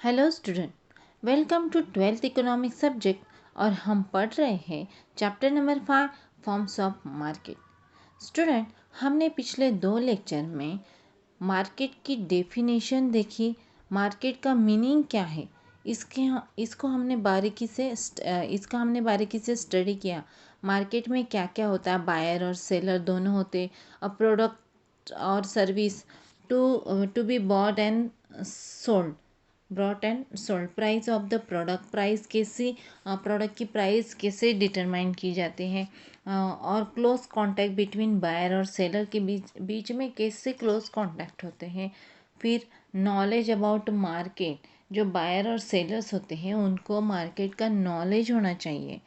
Hello student, welcome to 12th economic subject और हम पढ़ रहे हैं chapter number 5 forms of market. Student, हमने पिछले 2 लेक्चर में मार्केट की डेफिनेशन देखी। मार्केट का मीनिंग क्या है इसको हमने इसका हमने बारीकी से स्टडी किया। मार्केट में क्या क्या होता है, बायर और सेलर दोनों होते, अ प्रोडक्ट और service to be bought and sold, brought and sold. Price of the product, price कैसे, प्रोडक्ट की प्राइस कैसे डिटरमाइन की जाती है, और क्लोज कांटेक्ट बिटवीन बायर और सेलर के बीच में कैसे क्लोज कांटेक्ट होते हैं। फिर नॉलेज अबाउट मार्केट, जो बायर और सेलर्स होते हैं उनको मार्केट का नॉलेज होना चाहिए,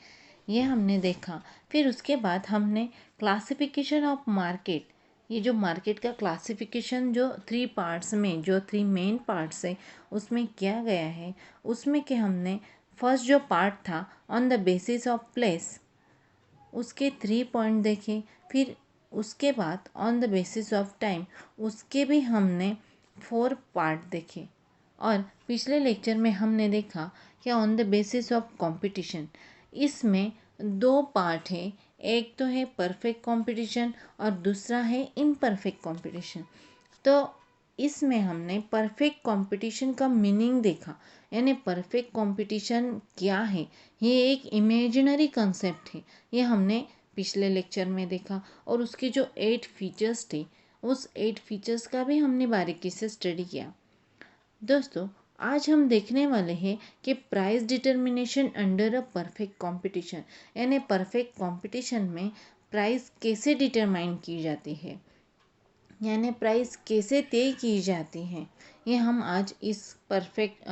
ये हमने देखा। फिर उसके बाद हमने क्लासिफिकेशन ऑफ मार्केट, ये जो मार्केट का क्लासिफिकेशन जो 3 पार्ट्स में, जो 3 मेन पार्ट्स है उसमें किया गया है, उसमें कि हमने फर्स्ट जो पार्ट था on the basis of place, उसके 3 पॉइंट देखे। फिर उसके बाद on the basis of time, उसके भी हमने 4 पार्ट देखे। और पिछले लेक्चर में हमने देखा कि on the basis of competition, इसमें 2 पार्ट है, एक तो है परफेक्ट कंपटीशन और दूसरा है इम्परफेक्ट कंपटीशन। तो इसमें हमने परफेक्ट कंपटीशन का मीनिंग देखा, यानी परफेक्ट कंपटीशन क्या है। ये एक इमेजिनरी कंसेप्ट है, ये हमने पिछले लेक्चर में देखा। और उसके जो 8 फीचर्स थे, उस 8 फीचर्स का भी हमने बारीकी से स्टडी किया। दोस्तों, आज हम देखने वाले हैं कि price determination under a perfect competition, यानी परफेक्ट कंपटीशन में प्राइस कैसे डिटरमाइन की जाती है, यानी प्राइस कैसे तय की जाती है। ये हम आज इस perfect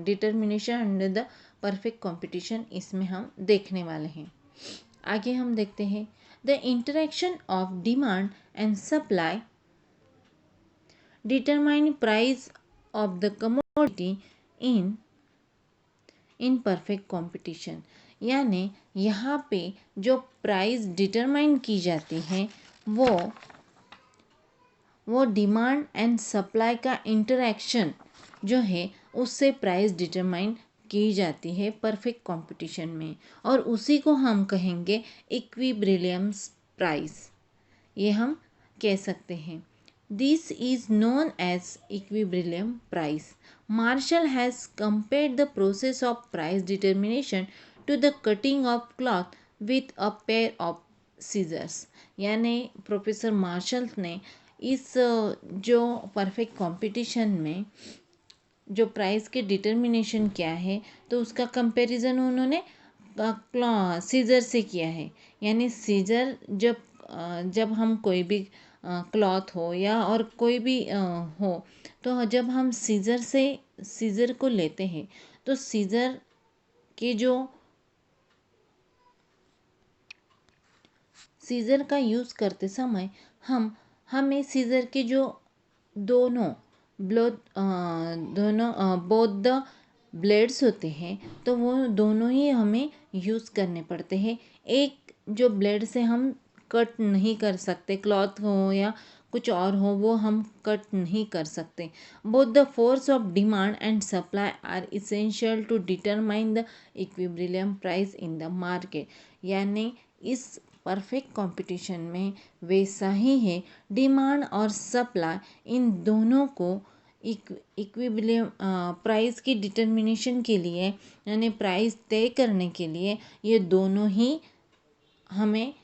determination under the perfect competition, इसमें हम देखने वाले हैं। आगे हम देखते हैं the interaction of demand and supply determine price of the commodity in perfect competition, यानी यहाँ पे जो प्राइस डिटरमाइन की जाती है वो डिमांड एंड सप्लाई का इंटरेक्शन जो है उससे प्राइस डिटरमाइन की जाती है परफेक्ट कंपटीशन में, और उसी को हम कहेंगे इक्विब्रिलियम प्राइस, ये हम कह सकते हैं। This is known as equilibrium price. Marshall has compared the process of price determination to the cutting of cloth with a pair of scissors, यानी प्रोफेसर मार्शल ने इस जो परफेक्ट कंपटीशन में जो प्राइस के डिटर्मिनेशन किया है, तो उसका कंपैरिजन उन्होंने सीजर से किया है। यानी सीजर जब हम कोई भी क्लॉथ हो या और कोई भी हो, तो जब हम सीजर को लेते हैं, तो सीजर का यूज़ करते समय हमें सीजर के जो दोनों बोथ द ब्लेड्स होते हैं, तो वो दोनों ही हमें यूज़ करने पड़ते हैं। एक जो ब्लेड से हम कट नहीं कर सकते, क्लॉथ हो या कुछ और हो, वो हम कट नहीं कर सकते। Both the force of demand and supply are essential to determine the equilibrium price in the market, यानी इस परफेक्ट कंपटीशन में वैसा ही है, डिमांड और सप्लाई इन दोनों को इक्विबिलियम प्राइस की डिटर्मिनेशन के लिए, यानी प्राइस तय करने के लिए, ये दोनों ही हमें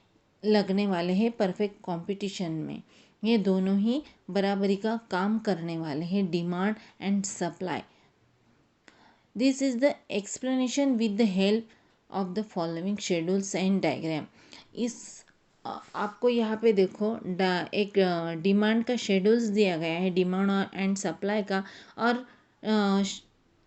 लगने वाले हैं परफेक्ट कंपटीशन में। ये दोनों ही बराबरी का काम करने वाले हैं, demand and supply. This is the explanation with the help of the following schedules and diagram. आपको यहाँ पे देखो एक डिमांड का शेड्यूल्स दिया गया है, डिमांड एंड सप्लाई का, और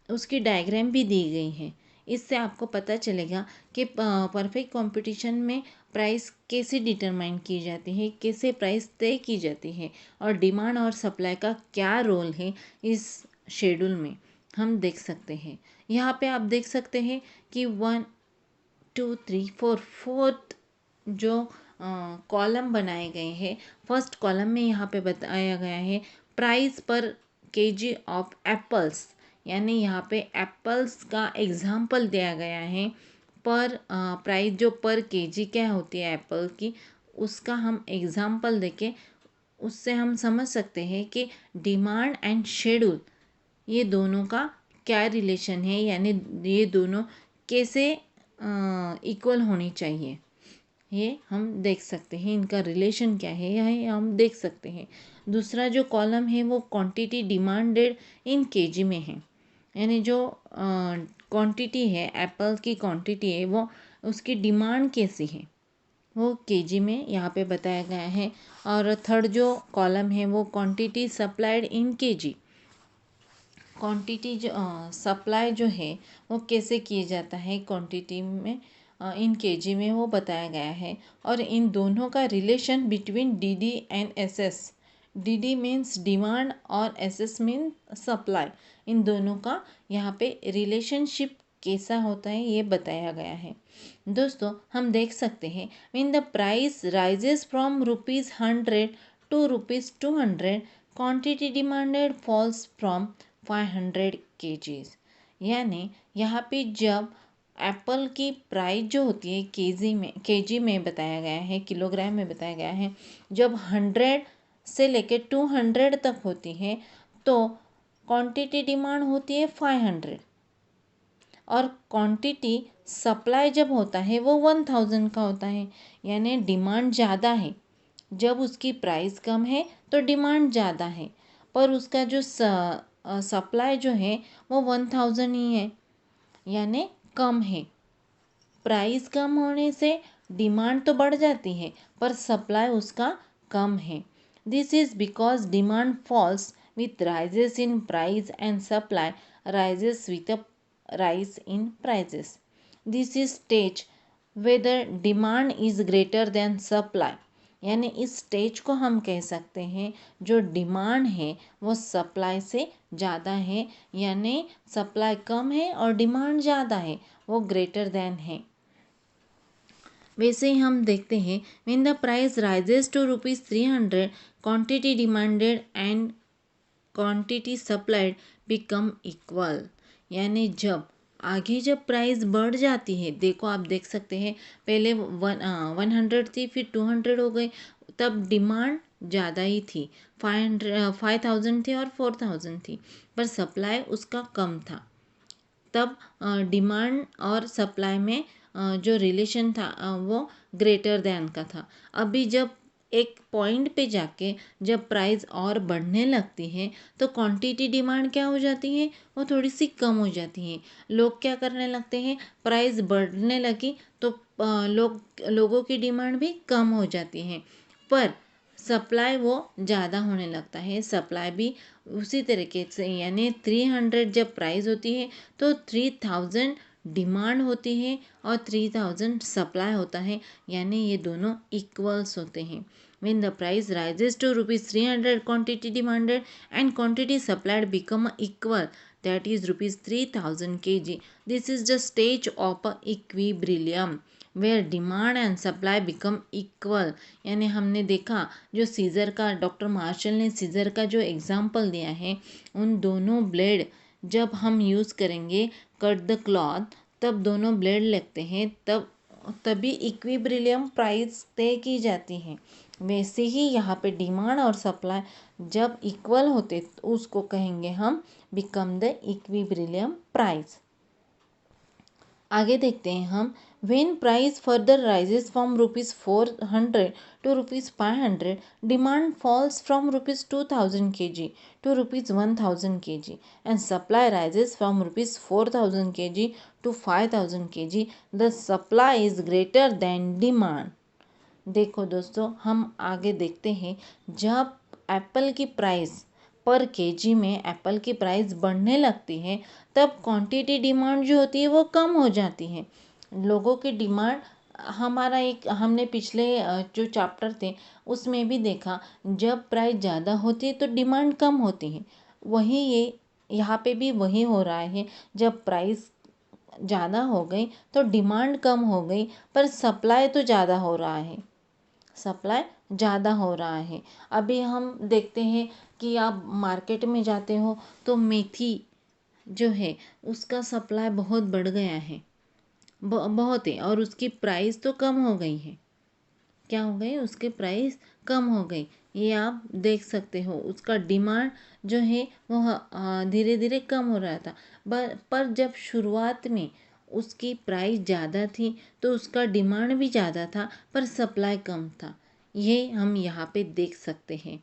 उसकी डायग्राम भी दी गई है। इससे आपको पता चलेगा कि परफेक्ट कंपटीशन में प्राइस कैसे डिटरमाइन की जाती है, कैसे प्राइस तय की जाती है, और डिमांड और सप्लाई का क्या रोल है इस शेड्यूल में हम देख सकते हैं। यहाँ पे आप देख सकते हैं कि 1 2 3 4 फोर्थ जो कॉलम बनाए गए हैं। फर्स्ट कॉलम में यहाँ पे बताया गया है प्राइस पर केजी ऑफ एप्पल्स, यानी यहाँ पे एप्पल्स का एग्जाम्पल दिया गया है। पर प्राइस जो पर केजी क्या होती है एप्पल की, उसका हम एग्जाम्पल देके उससे हम समझ सकते हैं कि डिमांड एंड शेड्यूल ये दोनों का क्या रिलेशन है, यानी ये दोनों कैसे इक्वल होनी चाहिए, ये हम देख सकते हैं। इनका रिलेशन क्या है यह हम देख सकते हैं। दूसरा जो कॉलम है वो क्वांटिटी डिमांडेड इन केजी में है, यानी जो क्वांटिटी है एप्पल की क्वांटिटी है वो उसकी डिमांड कैसी है वो केजी में यहाँ पे बताया गया है। और थर्ड जो कॉलम है वो क्वांटिटी सप्लाइड इन केजी, क्वांटिटी जो सप्लाई जो है वो कैसे किया जाता है क्वांटिटी में इन केजी में वो बताया गया है। और इन दोनों का relation between DD and SS, DD means demand और एसएस मीन सप्लाई, इन दोनों का यहाँ पे रिलेशनशिप कैसा होता है ये बताया गया है। दोस्तों हम देख सकते हैं when the price rises from ₹100 to ₹200, quantity demanded falls from 500 kgs। यानी यहाँ पे जब एप्पल की प्राइस जो होती है केजी में बताया गया है, किलोग्राम में बताया गया है, जब 100 से लेके 200 तक होती है तो क्वांटिटी डिमांड होती है 500, और क्वांटिटी सप्लाई जब होता है वो 1000 का होता है। यानी डिमांड ज़्यादा है, जब उसकी प्राइस कम है तो डिमांड ज़्यादा है, पर उसका जो सप्लाई जो है वो 1000 ही है, यानी कम है। प्राइस कम होने से डिमांड तो बढ़ जाती है पर सप्लाई उसका कम है। This is because demand falls with rises in price and supply rises with a rise in prices. This is stage whether demand is greater than supply, यानी इस स्टेज को हम कह सकते हैं जो डिमांड है वो सप्लाई से ज़्यादा है, यानी सप्लाई कम है और डिमांड ज़्यादा है, वो ग्रेटर देन है। वैसे ही हम देखते हैं when the price rises to ₹300, quantity demanded and quantity supplied become equal, यानी जब प्राइस बढ़ जाती है, देखो आप देख सकते हैं पहले 100 थी फिर 200 हो गई, तब डिमांड ज़्यादा ही थी, 5000 थी और 4000 थी, पर सप्लाई उसका कम था। तब डिमांड और सप्लाई में जो रिलेशन था वो ग्रेटर देन का था। अभी जब एक पॉइंट पे जाके जब प्राइस और बढ़ने लगती है तो क्वांटिटी डिमांड क्या हो जाती है, वो थोड़ी सी कम हो जाती है। लोग क्या करने लगते हैं, प्राइस बढ़ने लगी तो लोगों की डिमांड भी कम हो जाती है, पर सप्लाई वो ज़्यादा होने लगता है। सप्लाई भी उसी तरीके से, यानी 300 जब प्राइस होती है तो 3000 डिमांड होती है और 3000 सप्लाई होता है, यानी ये दोनों इक्वल्स होते हैं। When the price rises to ₹300, quantity demanded and quantity supplied become equal, that is ₹3000 kg. This is the stage of equilibrium where demand and supply become equal। यानी हमने देखा जो सीज़र का, डॉक्टर मार्शल ने scissor का जो example दिया है, उन दोनों ब्लेड जब हम यूज़ करेंगे कट द क्लॉथ, तब दोनों ब्लेड लगते हैं, तभी इक्विब्रिलियम प्राइस तय की जाती है। वैसे ही यहाँ पे डिमांड और सप्लाई जब इक्वल होते तो उसको कहेंगे हम बिकम द इक्विब्रिलियम प्राइस। आगे देखते हैं हम, when price further rises from ₹400 to ₹500, demand falls from ₹2000 kg to ₹1000 kg and supply rises from ₹4000 kg to ₹5000 kg, the supply is greater than demand. देखो दोस्तों हम आगे देखते हैं, जब एप्पल की प्राइस पर केजी में एप्पल की प्राइस बढ़ने लगती है तब क्वांटिटी डिमांड जो होती है वो कम हो जाती है। लोगों की डिमांड, हमने पिछले जो चैप्टर थे उसमें भी देखा, जब प्राइस ज़्यादा होती है तो डिमांड कम होती है। वही ये यहाँ पे भी वही हो रहा है, जब प्राइस ज़्यादा हो गई तो डिमांड कम हो गई, पर सप्लाई तो ज़्यादा हो रहा है, सप्लाई ज़्यादा हो रहा है। अभी हम देखते हैं कि आप मार्केट में जाते हो तो मेथी जो है उसका सप्लाई बहुत बढ़ गया है, बहुत है, और उसकी प्राइस तो कम हो गई है। क्या हो गई? उसके प्राइस कम हो गई। ये आप देख सकते हो। उसका डिमांड जो है वो धीरे धीरे कम हो रहा था। पर जब शुरुआत में उसकी प्राइस ज़्यादा थी तो उसका डिमांड भी ज़्यादा था पर सप्लाई कम था। ये हम यहाँ पे देख सकते हैं।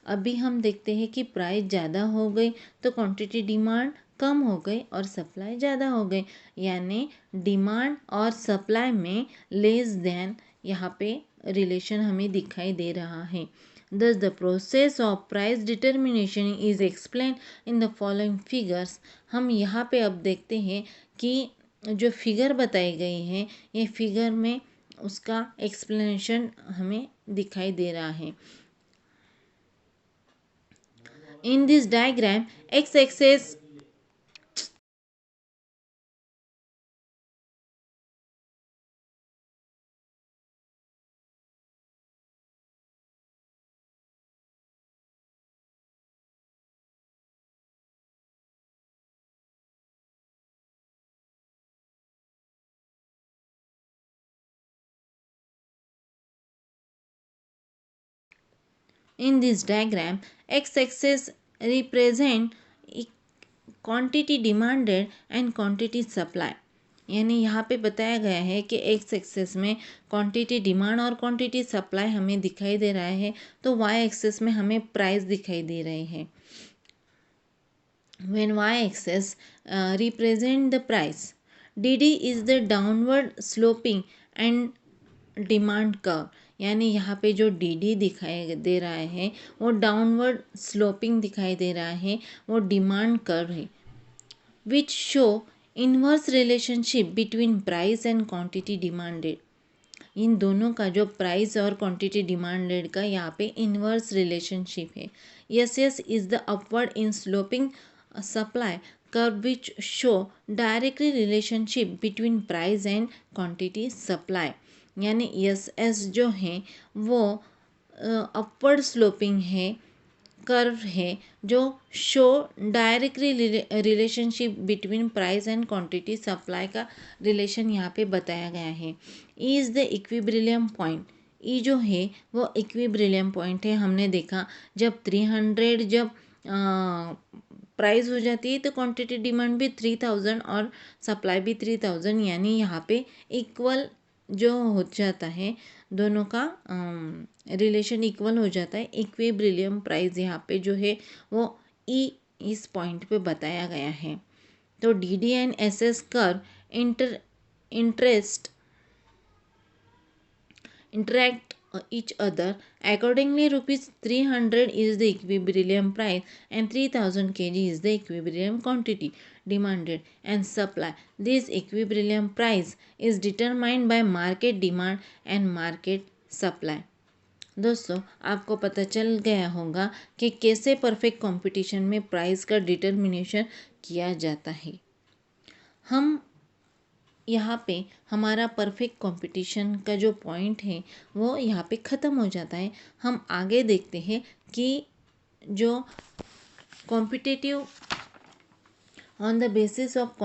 अभी हम देखते हैं कि प्राइस ज़्यादा हो गई तो क्वांटिटी डिमांड कम हो गई और सप्लाई ज़्यादा हो गई, यानी डिमांड और सप्लाई में लेस देन यहाँ पे रिलेशन हमें दिखाई दे रहा है। Thus, the process of price determination is explained in the following figures. हम यहाँ पे अब देखते हैं कि जो फिगर बताई गई है, ये फिगर में उसका एक्सप्लेनेशन हमें दिखाई दे रहा है। In this diagram, x-axis in this diagram, x-axis represent quantity demanded and quantity supply. यानी यहाँ पे बताया गया है कि एक्स एक्सेस में क्वांटिटी डिमांड और क्वांटिटी सप्लाई हमें दिखाई दे रहा है, तो वाई एक्सेस में हमें प्राइस दिखाई दे रहे हैं। When y-axis represent the price, dd is the downward sloping and demand curve. यानी यहाँ पे जो डी डी दिखाई दे रहा है वो डाउनवर्ड स्लोपिंग दिखाई दे रहा है, वो डिमांड कर्व है। Which show inverse relationship between price and quantity demanded. इन दोनों का जो प्राइस और क्वांटिटी डिमांडेड का यहाँ पे इनवर्स रिलेशनशिप है। Yes yes is the upward in sloping supply curve which show directly relationship between price and quantity supply. यानी यस एस जो है वो अपवर्ड स्लोपिंग है, कर्व है, जो show directly relationship between price and quantity supply का relation यहाँ पे बताया गया है। E is the इक्विब्रिलियम point. ई जो है वो इक्विब्रिलियम पॉइंट है। हमने देखा जब 300 जब प्राइस हो जाती है तो क्वांटिटी डिमांड भी 3000 और सप्लाई भी 3000, यानी यहाँ पे इक्वल जो हो जाता है, दोनों का रिलेशन इक्वल हो जाता है। इक्विब्रिलियम प्राइस यहाँ पे जो है वो ई इस पॉइंट पे बताया गया है। तो D D and S S curve interest interact each other. Accordingly, rupees 300 is the equilibrium price and 3000 kg is the equilibrium quantity demanded and supply. This equilibrium price is determined by market demand and market supply. दोस्तों, आपको पता चल गया होगा कि कैसे perfect competition में price का डिटर्मिनेशन किया जाता है। हम यहाँ पे हमारा परफेक्ट कंपटीशन का जो पॉइंट है वो यहाँ पे ख़त्म हो जाता है। हम आगे देखते हैं कि जो competitive on the basis of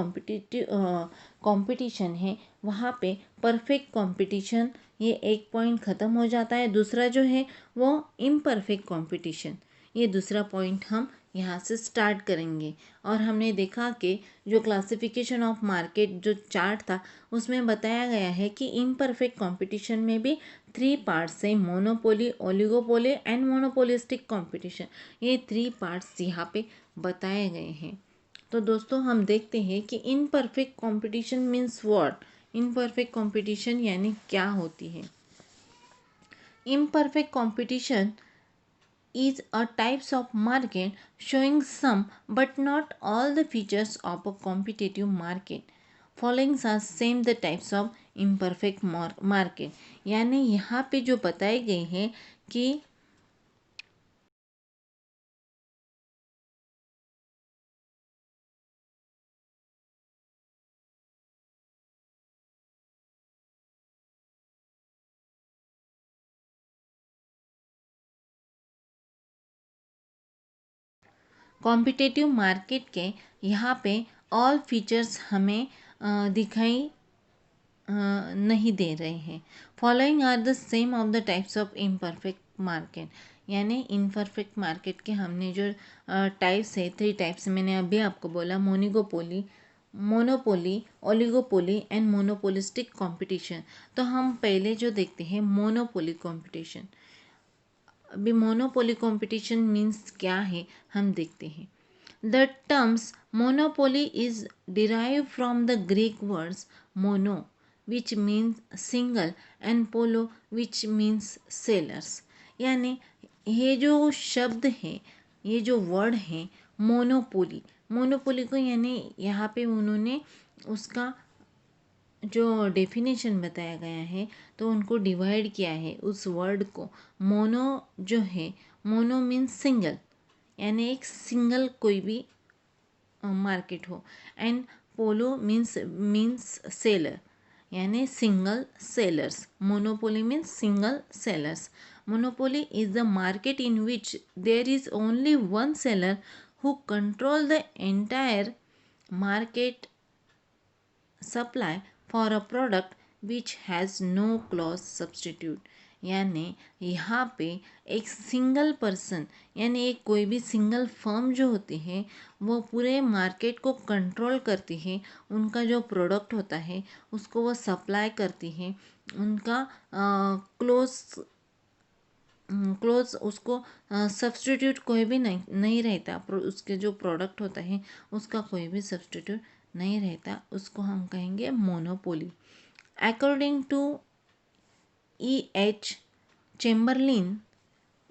competition है, वहाँ पे परफेक्ट कंपटीशन ये एक पॉइंट ख़त्म हो जाता है। दूसरा जो है वो इम्परफेक्ट कंपटीशन, ये दूसरा पॉइंट हम यहाँ से स्टार्ट करेंगे। और हमने देखा कि जो क्लासिफिकेशन ऑफ मार्केट जो चार्ट था उसमें बताया गया है कि इम्परफेक्ट कंपटीशन में भी 3 पार्ट्स है, monopoly, oligopoly and monopolistic competition. ये 3 पार्ट्स यहाँ पे बताए गए हैं। तो दोस्तों, हम देखते हैं कि imperfect competition means what. Imperfect competition यानी क्या होती है। Imperfect competition is a types of market showing some but not all the features of a competitive market. Following are same the types of imperfect market. यानी यहाँ पे जो बताई गई है कि कॉम्पिटिटिव मार्केट के यहाँ पे ऑल फीचर्स हमें दिखाई नहीं दे रहे हैं। Following are the same of the types of imperfect market, यानी इम्परफेक्ट मार्केट के हमने जो टाइप्स है, 3 टाइप्स मैंने अभी आपको बोला, मोनिगोपोली, monopoly, oligopoly and monopolistic competition. तो हम पहले जो देखते हैं मोनोपोली कंपटीशन। अभी मोनोपोली कंपटीशन मीन्स क्या है हम देखते हैं। The terms monopoly is derived from the Greek words mono, which means single, and polo, which means sailors। यानी ये जो शब्द है, ये जो वर्ड है मोनोपोली, मोनोपोली को यानी यहाँ पे उन्होंने उसका जो डेफिनेशन बताया गया है तो उनको डिवाइड किया है उस वर्ड को। मोनो जो है, मोनो मीन्स सिंगल, यानी एक सिंगल कोई भी मार्केट हो, एंड पोलो मीन्स सेलर, यानी single sellers. Monopoly means single sellers. Monopoly is the market in which there is only one seller who control the entire market supply for a product which has no close substitute। यानी यहाँ पे एक single person, यानी एक कोई भी single firm जो होती है वो पूरे मार्केट को कंट्रोल करती है। उनका जो प्रोडक्ट होता है उसको वो सप्लाई करती है। उनका क्लोज उसको सब्सटीट्यूट कोई भी नहीं रहता। उसके जो प्रोडक्ट होता है उसका कोई भी सब्सटीट्यूट नहीं रहता, उसको हम कहेंगे monopoly. According to E.H. Chamberlin,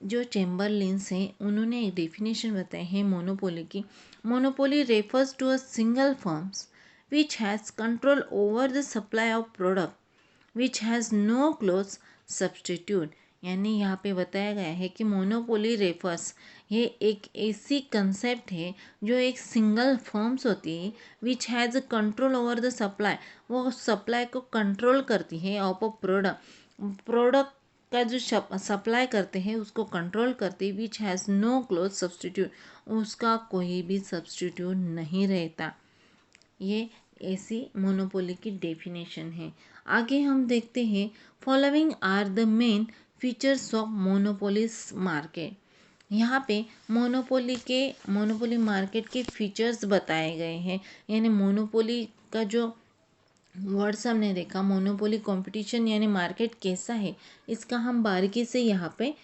जो चेम्बरलिन्स हैं उन्होंने एक डेफिनेशन बताई है मोनोपोली की। Monopoly refers to a single firms which has control over the supply of product which has no close substitute. यानी यहाँ पे बताया गया है कि मोनोपोली रेफर्स, ये एक ऐसी कंसेप्ट है जो एक सिंगल फर्म्स होती है which has control over the supply, वो सप्लाई को कंट्रोल करती है ऑफ अ प्रोडक्ट का जो सप्लाई करते हैं उसको कंट्रोल करती है, which has no close substitute, उसका कोई भी सब्सटीट्यूट नहीं रहता। ये ऐसी मोनोपोली की डेफिनेशन है। आगे हम देखते हैं following are the main features of monopolies market. यहाँ पे मोनोपोली मार्केट के फीचर्स बताए गए हैं। यानी मोनोपोली का जो वर्ड्स हमने देखा, मोनोपोली कंपटीशन यानी मार्केट कैसा है, इसका हम बारीकी से यहाँ पे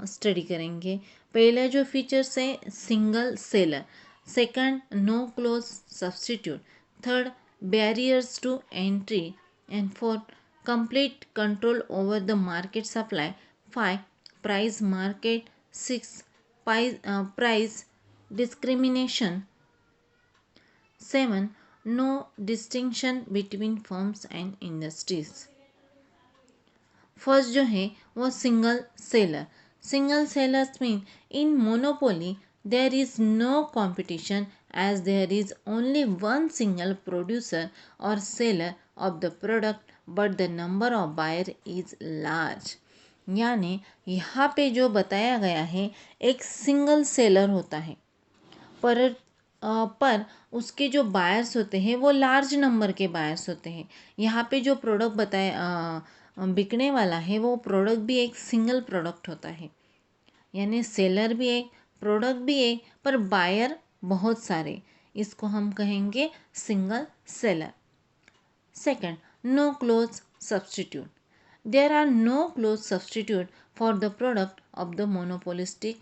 स्टडी करेंगे। पहला जो फीचर्स है single seller, second no close substitute, third barriers to entry, and fourth complete control over the market supply, 5 price market, 6 price discrimination, 7 no distinction between firms and industries। First जो है वो single seller. Single sellers mean in monopoly there is no competition as there is only one single producer or seller of the product but the number of buyer is large। यानी यहाँ पे जो बताया गया है एक सिंगल सेलर होता है पर उसके जो बायर्स होते हैं वो लार्ज नंबर के बायर्स होते हैं। यहाँ पे जो प्रोडक्ट बिकने वाला है वो प्रोडक्ट भी एक सिंगल प्रोडक्ट होता है, यानी सेलर भी एक, प्रोडक्ट भी एक, पर बायर बहुत सारे, इसको हम कहेंगे single seller. Second no close substitute, there are no close substitute for the product of the monopolistic.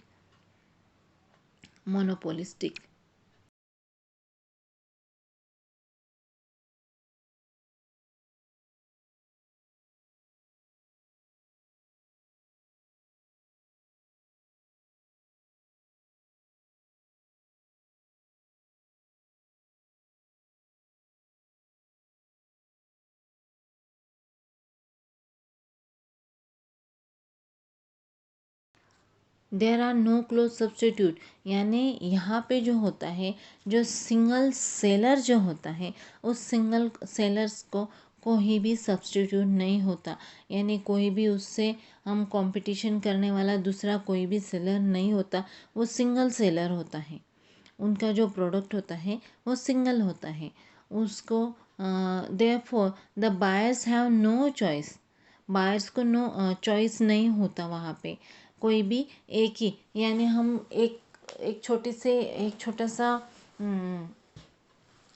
There are no close substitute, यानी यहाँ पे जो होता है, जो सिंगल सेलर जो होता है उस सिंगल सेलर्स को कोई भी सब्सटीट्यूट नहीं होता, यानी कोई भी उससे हम कंपटीशन करने वाला दूसरा कोई भी सेलर नहीं होता, वो सिंगल सेलर होता है। उनका जो प्रोडक्ट होता है वो सिंगल होता है। उसको therefore the buyers have no choice, buyers को नो चॉइस नहीं होता वहाँ पे। कोई भी एक ही, यानी हम एक एक छोटी से एक छोटा सा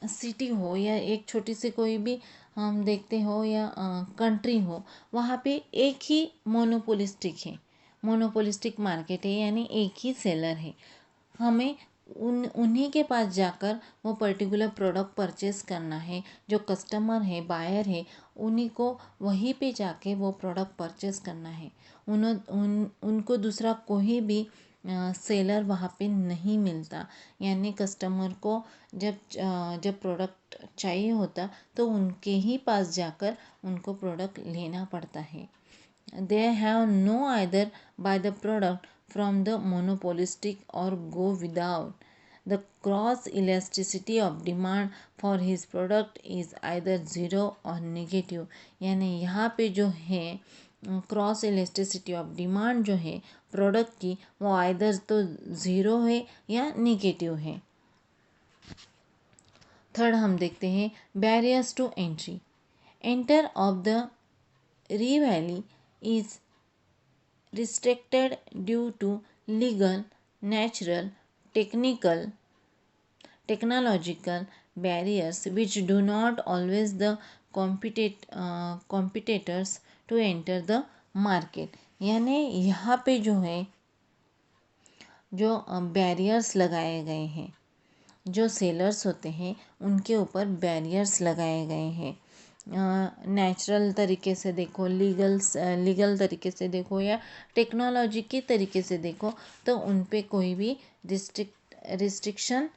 सिटी हो या एक छोटी सी कोई भी हम देखते हो या कंट्री हो, वहाँ पे एक ही मोनोपोलिस्टिक है, मोनोपोलिस्टिक मार्केट है, यानी एक ही सेलर है। हमें उन्हीं के पास जाकर वो पर्टिकुलर प्रोडक्ट परचेस करना है। जो कस्टमर है, बायर है, उन्हीं को वहीं पे जाके वो प्रोडक्ट परचेस करना है। उनको दूसरा कोई भी सेलर वहाँ पे नहीं मिलता। यानी कस्टमर को जब प्रोडक्ट चाहिए होता तो उनके ही पास जाकर उनको प्रोडक्ट लेना पड़ता है। They have no either buy the product from the monopolistic or go without. The cross elasticity of demand for his product is either zero or negative. यानी यहाँ पे जो है क्रॉस इलास्टिसिटी ऑफ डिमांड जो है प्रोडक्ट की, वो either तो ज़ीरो है या निगेटिव है। थर्ड हम देखते हैं barriers to entry. Enter of the rivalry is restricted due to legal, natural, technological barriers which do not always the competitors to enter the market। यानी यहाँ पे जो है जो बैरियर्स लगाए गए हैं, जो सेलर्स होते हैं उनके ऊपर बैरियर्स लगाए गए हैं। नेचुरल तरीके से देखो, लीगल तरीके से देखो या टेक्नोलॉजी के तरीके से देखो, तो उन पे कोई भी रिस्ट्रिक्शन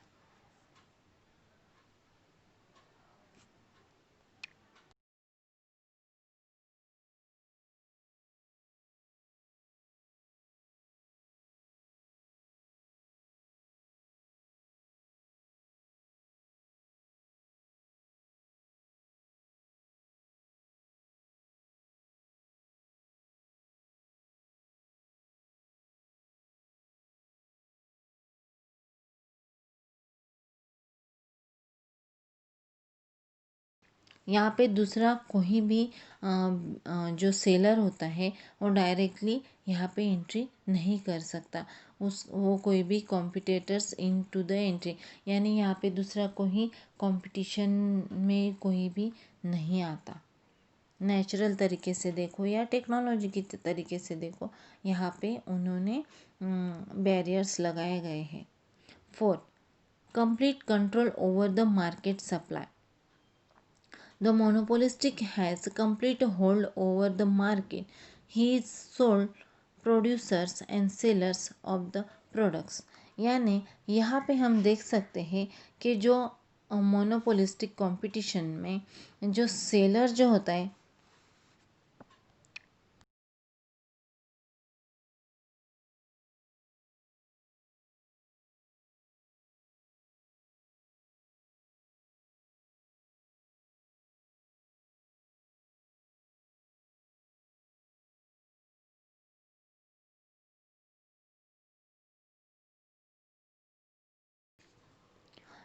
यहाँ पे दूसरा कोई भी जो सेलर होता है वो डायरेक्टली यहाँ पे एंट्री नहीं कर सकता। वो कोई भी competitors in to the entry, यानी यहाँ पे दूसरा कोई कंपटीशन में कोई भी नहीं आता। नेचुरल तरीके से देखो या टेक्नोलॉजी की तरीके से देखो, यहाँ पे उन्होंने बैरियर्स लगाए गए हैं। Fourth, complete control over the market supply. The monopolistic has complete hold over the market. He is sole producers and sellers of the products. यानी यहाँ पे हम देख सकते हैं कि जो मोनोपोलिस्टिक कंपटीशन में जो सेलर जो होता है,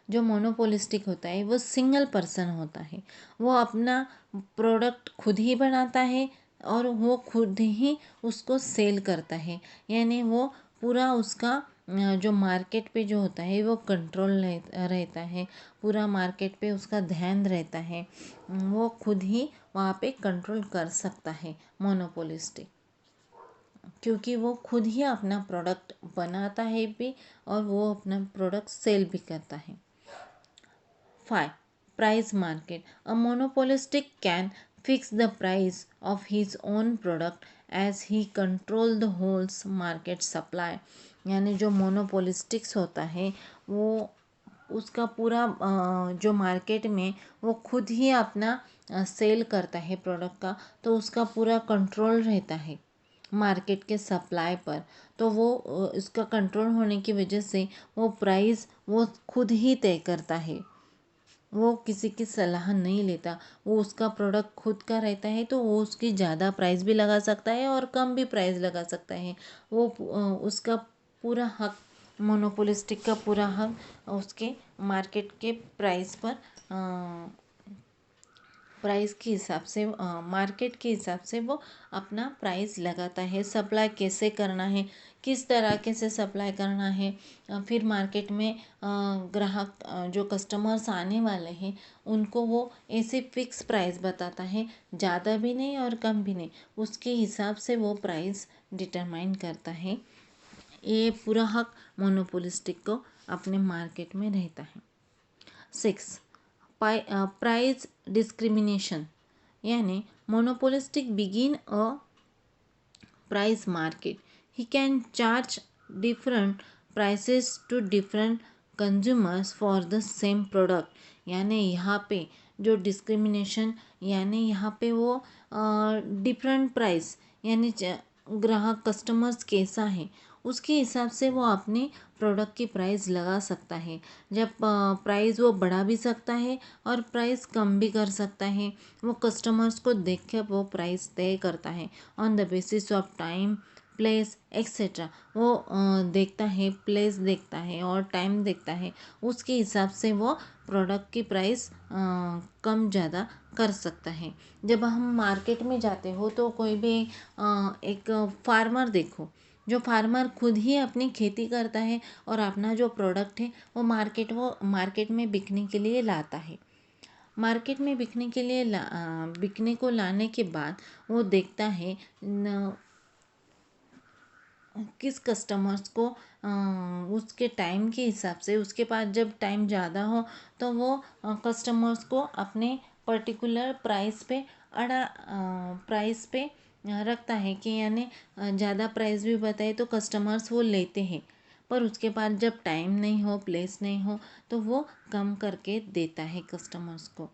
जो मोनोपोलिस्टिक होता है वो सिंगल पर्सन होता है। वो अपना प्रोडक्ट खुद ही बनाता है और वो खुद ही उसको सेल करता है। यानी वो पूरा उसका जो मार्केट पे जो होता है वो कंट्रोल रहता है, पूरा मार्केट पे उसका ध्यान रहता है। वो खुद ही वहाँ पे कंट्रोल कर सकता है मोनोपोलिस्टिक, क्योंकि वो खुद ही अपना प्रोडक्ट बनाता है भी और वो अपना प्रोडक्ट सेल भी करता है। 5. Price market. A monopolistic can fix the price of his own product as he control the whole market supply। यानी जो मोनोपोलिस्टिक्स होता है वो उसका पूरा जो मार्केट में वो खुद ही अपना सेल करता है प्रोडक्ट का, तो उसका पूरा कंट्रोल रहता है मार्केट के सप्लाई पर। तो वो इसका कंट्रोल होने की वजह से वो प्राइस वो खुद ही तय करता है, वो किसी की सलाह नहीं लेता। वो उसका प्रोडक्ट खुद का रहता है तो वो उसकी ज़्यादा प्राइस भी लगा सकता है और कम भी प्राइस लगा सकता है। वो उसका पूरा हक मोनोपोलिस्टिक का पूरा हक उसके मार्केट के प्राइस के हिसाब से, मार्केट के हिसाब से वो अपना प्राइस लगाता है। सप्लाई कैसे करना है, किस तरीके से सप्लाई करना है, फिर मार्केट में ग्राहक जो कस्टमर्स आने वाले हैं उनको वो ऐसे फिक्स प्राइस बताता है, ज़्यादा भी नहीं और कम भी नहीं, उसके हिसाब से वो प्राइस डिटरमाइन करता है। ये पूरा हक मोनोपोलिस्टिक को अपने मार्केट में रहता है। 6. प्राइस डिस्क्रिमिनेशन, यानी monopolistic begin a price market, he can charge different prices to different consumers for the same product. यानी यहाँ पे जो डिस्क्रिमिनेशन, यानी यहाँ पे वो डिफरेंट प्राइस, यानी ग्राहक कस्टमर्स कैसा है उसके हिसाब से वो अपने प्रोडक्ट की प्राइस लगा सकता है। जब प्राइस वो बढ़ा भी सकता है और प्राइस कम भी कर सकता है। वो कस्टमर्स को देख के वो प्राइस तय करता है on the basis of time, place etcetera. वो देखता है, प्लेस देखता है और टाइम देखता है, उसके हिसाब से वो प्रोडक्ट की प्राइस कम ज़्यादा कर सकता है। जब हम मार्केट में जाते हो तो कोई भी एक फार्मर देखो, जो फार्मर खुद ही अपनी खेती करता है और अपना जो प्रोडक्ट है वो मार्केट में बिकने के लिए लाता है। मार्केट में बिकने को लाने के बाद वो देखता है किस कस्टमर्स को उसके टाइम के हिसाब से, उसके पास जब टाइम ज़्यादा हो तो वो कस्टमर्स को अपने पर्टिकुलर प्राइस पे रखता है कि यानी ज़्यादा प्राइस भी बताए तो कस्टमर्स वो लेते हैं, पर उसके बाद जब टाइम नहीं हो, प्लेस नहीं हो तो वो कम करके देता है कस्टमर्स को।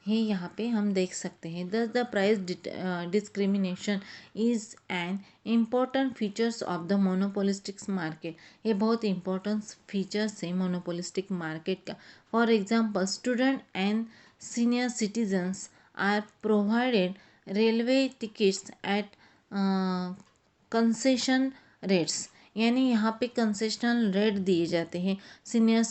ही यहाँ पे हम देख सकते हैं। Thus the price discrimination is an important features of the monopolistics market. ये बहुत इम्पोर्टेंट फीचर्स है मोनोपोलिस्टिक मार्केट का। For example, student and senior citizens are provided railway tickets at concession rates, यानी यहाँ पे कंसेशनल रेट दिए जाते हैं। सीनियर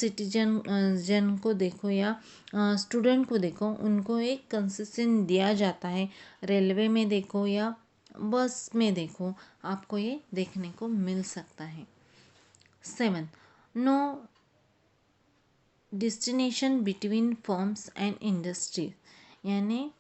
जन को देखो या स्टूडेंट को देखो, उनको एक कंसेशन दिया जाता है। रेलवे में देखो या बस में देखो, आपको ये देखने को मिल सकता है। 7. No destination between firms and industries, यानी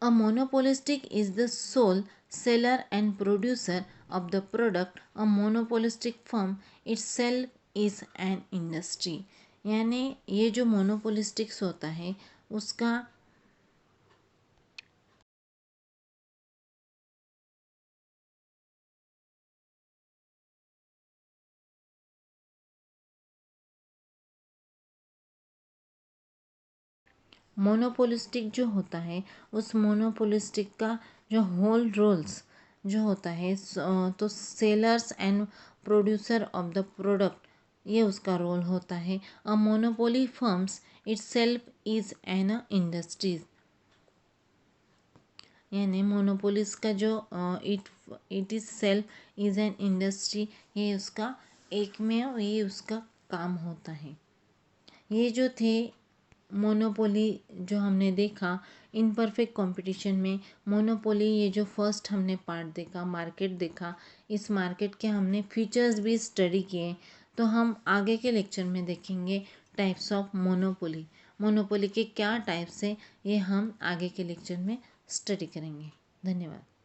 a monopolistic is the sole seller and producer of the product. A monopolistic firm itself is an industry. यानी ये जो मोनोपोलिस्टिक्स होता है उसका मोनोपोलिस्टिक जो होता है उस मोनोपोलिस्टिक का जो होल रोल्स जो होता है, तो sellers and producer of the product, ये उसका रोल होता है। A monopoly firms itself is an industries, यानी मोनोपोलिस का जो it is self is an industry, ये उसका एक में ये उसका काम होता है। ये जो थे मोनोपोली जो हमने देखा इनपरफेक्ट कंपटीशन में, मोनोपोली ये जो फर्स्ट हमने पार्ट देखा, मार्केट देखा, इस मार्केट के हमने फीचर्स भी स्टडी किए। तो हम आगे के लेक्चर में देखेंगे टाइप्स ऑफ मोनोपोली, मोनोपोली के क्या टाइप्स हैं, ये हम आगे के लेक्चर में स्टडी करेंगे। धन्यवाद।